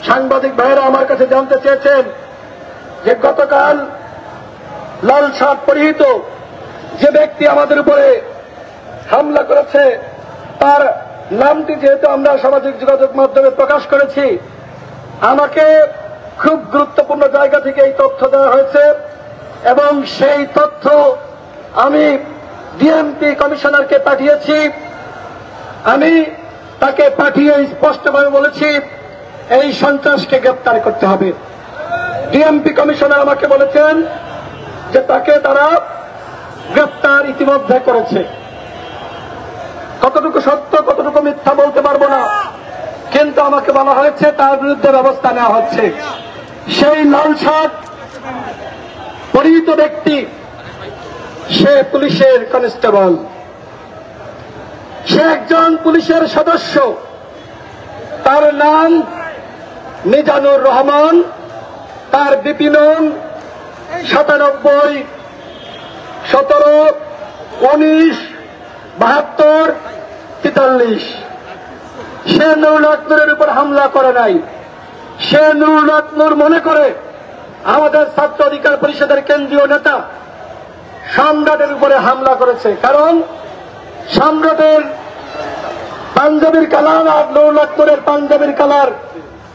সাংবাদিক ভাইয়েরা আমার কাছে জানতে চেয়েছেন যে গতকাল লাল শার্ট পরিহিত যে ব্যক্তি আমাদের উপরে হামলা করেছে তার নামটি যেহেতু আমরা সামাজিক যোগাযোগ মাধ্যমে প্রকাশ করেছি, আমাকে খুব গুরুত্বপূর্ণ জায়গা থেকে এই তথ্য দেওয়া হয়েছে এবং সেই তথ্য আমি ডিএমপি কমিশনারকে পাঠিয়েছি। আমি তাকে পাঠিয়ে স্পষ্টভাবে বলেছি এই সন্ত্রাসকে গ্রেপ্তার করতে হবে। ডিএমপি কমিশনার আমাকে বলেছেন যে তাকে তারা গ্রেপ্তার ইতিমধ্যে করেছে। কতটুকু সত্য কতটুকু মিথ্যা বলতে পারবো না, কিন্তু আমাকে বলা হয়েছে তার বিরুদ্ধে ব্যবস্থা নেওয়া হচ্ছে। সেই লাল শার্ট পরিহিত ব্যক্তি সে পুলিশের কনস্টেবল, সে একজন পুলিশের সদস্য। তার নাম মিজানুর রহমান, তার বিপি নং 97 17 19 72 43। সে নুরুল হক নূরের উপর হামলা করে নাই। সে নুরুল হক নূর মনে করে আমাদের ছাত্র অধিকার পরিষদের কেন্দ্রীয় নেতা সম্রাটের উপরে হামলা করেছে, কারণ সম্রাটের পাঞ্জাবির কালার আর নুরুল হক নূরের পাঞ্জাবির কালার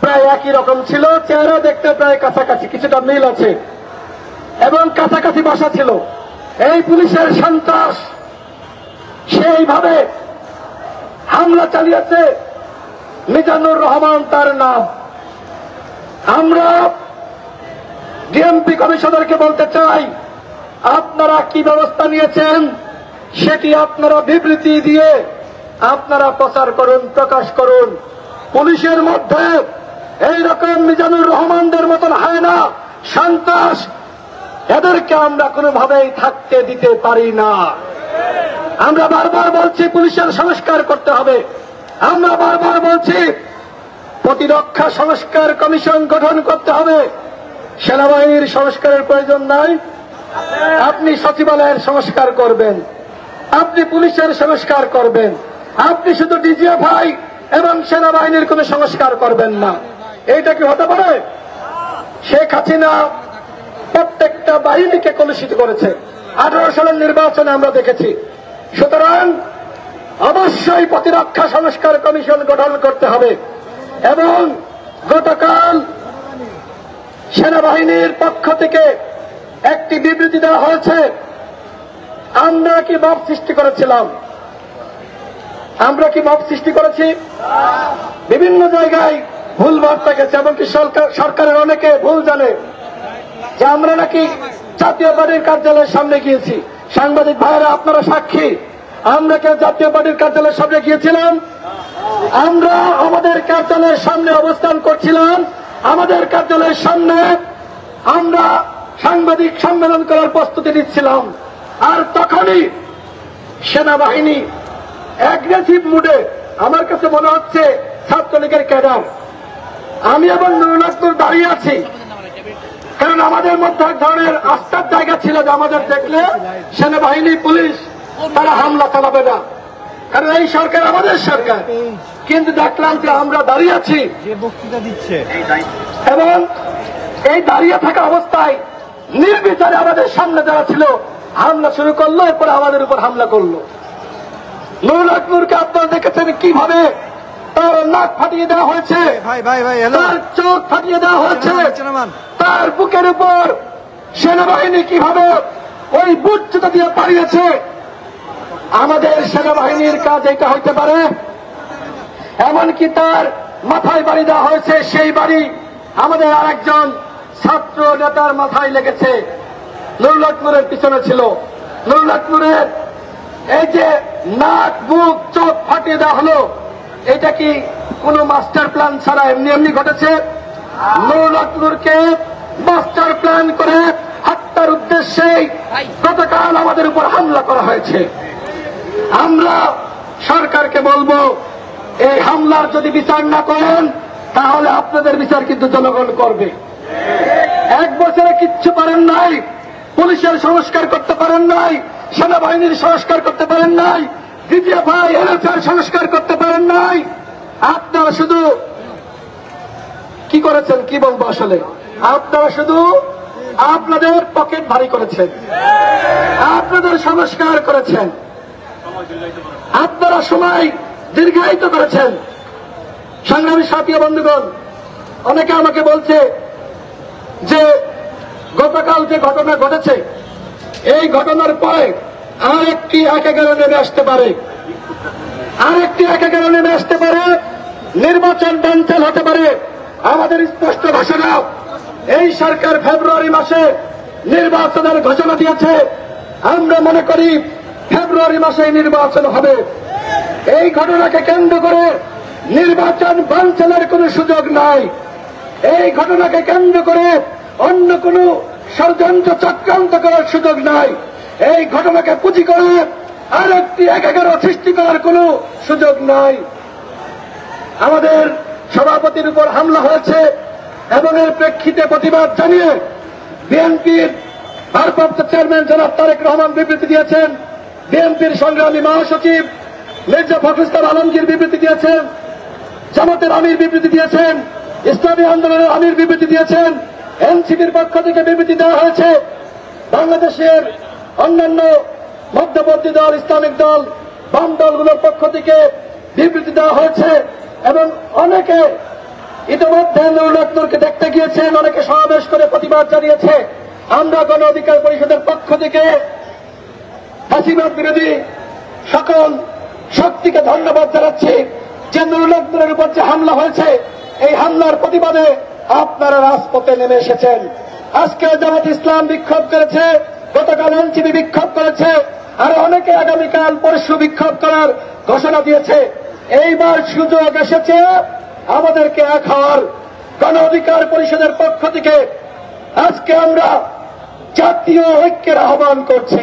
প্রায় একই রকম ছিল, চেহারা দেখতে প্রায় কাছাকাছি, কিছুটা মিল আছে এবং কাছাকাছি বাসা ছিল। এই পুলিশের সন্ত্রাস সেইভাবে হামলা চালিয়েছে। মিজানুর রহমান তার নাম। আমরা ডিএমপি কমিশনারকে বলতে চাই, আপনারা কি ব্যবস্থা নিয়েছেন সেটি আপনারা বিবৃতি দিয়ে আপনারা প্রচার করুন, প্রকাশ করুন। পুলিশের মধ্যে এইরকম মিজানুর রহমানদের মতন হয় না সন্ত্রাস, এদেরকে আমরা কোনোভাবেই থাকতে দিতে পারি না। আমরা বারবার বলছি পুলিশের সংস্কার করতে হবে। আমরা বারবার বলছি প্রতিরক্ষা সংস্কার কমিশন গঠন করতে হবে। সেনাবাহিনীর সংস্কারের প্রয়োজন নাই। আপনি সচিবালয়ের সংস্কার করবেন, আপনি পুলিশের সংস্কার করবেন, আপনি শুধু ডিজিএফআই এবং সেনাবাহিনীর কোন সংস্কার করবেন না। এইটা কি হতে পারে? শেখ হাসিনা প্রত্যেকটা বাহিনীকে কলুষিত করেছে। 18 সালের নির্বাচনে আমরা দেখেছি। সুতরাং অবশ্যই প্রতিরক্ষা সংস্কার কমিশন গঠন করতে হবে। এবং গতকাল সেনাবাহিনীর পক্ষ থেকে একটি বিবৃতি দেওয়া হয়েছে। আমরা কি মব সৃষ্টি করেছিলাম? আমরা কি মব সৃষ্টি করেছি? বিভিন্ন জায়গায় ভুল বার্তা গেছে, এমনকি সরকারের অনেকে ভুল জানে যে আমরা নাকি জাতীয় পার্টির কার্যালয়ের সামনে গিয়েছি। সাংবাদিক ভাইয়েরা আপনারা সাক্ষী, আমরা কেউ জাতীয় পার্টির কার্যালয়ের সামনে গিয়েছিলাম? আমরা আমাদের কার্যালয়ের সামনে অবস্থান করছিলাম। আমাদের কার্যালয়ের সামনে আমরা সাংবাদিক সম্মেলন করার প্রস্তুতি নিচ্ছিলাম। আর তখনই সেনাবাহিনী অ্যাগ্রেসিভ মুডে, আমার কাছে মনে হচ্ছে ছাত্রলীগের ক্যাডার, আমি এবং নুরুল হক নূর দাঁড়িয়ে আছি, কারণ আমাদের মধ্যে এক ধরনের আস্থার জায়গা ছিল যে আমাদের দেখলে সেনাবাহিনী পুলিশ তারা হামলা চালাবে না, কারণ এই সরকার আমাদের সরকার। কিন্তু দেখলাম যে আমরা দাঁড়িয়ে আছি এবং এই দাঁড়িয়ে থাকা অবস্থায় নির্বিচারে আমাদের সামনে যারা ছিল হামলা শুরু করলো, এরপরে আমাদের উপর হামলা করলো। নুরুল হক নূরকে আপনারা দেখেছেন কিভাবে তার নাক ফাটিয়ে দেওয়া হয়েছে, তার চোখ ফাটিয়ে দেওয়া হয়েছে, তার বুকের উপর সেনাবাহিনী কিভাবে ওই বুট জুতা দিয়ে পাড়িয়েছে। আমাদের সেনাবাহিনীর কাজ এটা হইতে পারে? এমনকি তার মাথায় বাড়ি দেওয়া হয়েছে, সেই বাড়ি আমাদের আরেকজন ছাত্র নেতার মাথায় লেগেছে, নুরুল হক নূরের পিছনে ছিল। নুরুল হক নূরের এই যে নাক বুক চোখ ফাটিয়ে দেওয়া হলো, এটা কি কোন মাস্টার প্ল্যান ছাড়া এমনি এমনি ঘটেছে? নুরুল হক নূরকে মাস্টার প্ল্যান করে হত্যার উদ্দেশ্যে গতকাল আমাদের উপর হামলা করা হয়েছে। আমরা সরকারকে বলবো, এই হামলার যদি বিচার না করেন তাহলে আপনাদের বিচার কিন্তু জনগণ করবে। 1 বছরে কিচ্ছু পারেন নাই, পুলিশের সংস্কার করতে পারেন নাই, সেনাবাহিনীর সংস্কার করতে পারেন নাই, ডিজিএফআই এনএসআর সংস্কার করতে পারেন নাই। আপনারা শুধু কি করেছেন কি বলবো আসলে, আপনারা শুধু আপনাদের পকেট ভারী করেছেন, আপনাদের সংস্কার করেছেন, আপনারা সময় দীর্ঘায়িত করেছেন। সংগ্রামী সাথী বন্ধুগণ, অনেকে আমাকে বলছে যে গতকাল যে ঘটনা ঘটেছে এই ঘটনার পরে আরেকটি একাগারে নেমে আসতে পারে, নির্বাচন বানচাল হতে পারে। আমাদের স্পষ্ট ঘোষণা, এই সরকার ফেব্রুয়ারি মাসে নির্বাচনের ঘোষণা দিয়েছে। আমরা মনে করি ফেব্রুয়ারি মাসে নির্বাচন হবে। এই ঘটনাকে কেন্দ্র করে নির্বাচন বানচালের কোনো সুযোগ নাই। এই ঘটনাকে কেন্দ্র করে অন্য কোন ষড়যন্ত্র চক্রান্ত করার সুযোগ নাই। এই ঘটনাকে পুঁজি করে আরেকটি একাগার সৃষ্টি করার কোন সুযোগ নাই। আমাদের সভাপতির উপর হামলা হয়েছে এবং এর প্রেক্ষিতে প্রতিবাদ জানিয়ে বিএনপির ভারপ্রাপ্ত চেয়ারম্যান জনাব তারেক রহমান বিবৃতি দিয়েছেন, বিএনপির সংগ্রামী মহাসচিব মির্জা ফখরুল ইসলাম আলমগীর বিবৃতি দিয়েছেন, জামাতের আমির বিবৃতি দিয়েছেন, ইসলামী আন্দোলনের আমির বিবৃতি দিয়েছেন, এনসিপির পক্ষ থেকে বিবৃতি দেওয়া হয়েছে, বাংলাদেশের অন্যান্য মধ্যপন্থী দল, ইসলামিক দল, বাম দলগুলোর পক্ষ থেকে বিবৃতি দেওয়া হয়েছে এবং অনেকে ইতিমধ্যে নুরুল হক নূরকে দেখতে গিয়েছেন, অনেকে সমাবেশ করে প্রতিবাদ জানিয়েছে। আমরা গণ অধিকার পরিষদের পক্ষ থেকে ফ্যাসিবাদ বিরোধী সকল শক্তিকে ধন্যবাদ জানাচ্ছি যে নুরুল হক নূরের উপর যে হামলা হয়েছে এই হামলার প্রতিবাদে আপনারা রাজপথে নেমে এসেছেন। আজকে জামাত ইসলাম বিক্ষোভ করেছে, গতকাল এনসিপি বিক্ষোভ করেছে, আর অনেকে আগামীকাল পরশু বিক্ষোভ করার ঘোষণা দিয়েছে। এইবার সুযোগ এসেছে আমাদেরকে এক হওয়ার। গণ অধিকার পরিষদের পক্ষ থেকে আজকে আমরা জাতীয় ঐক্যের আহ্বান করছি।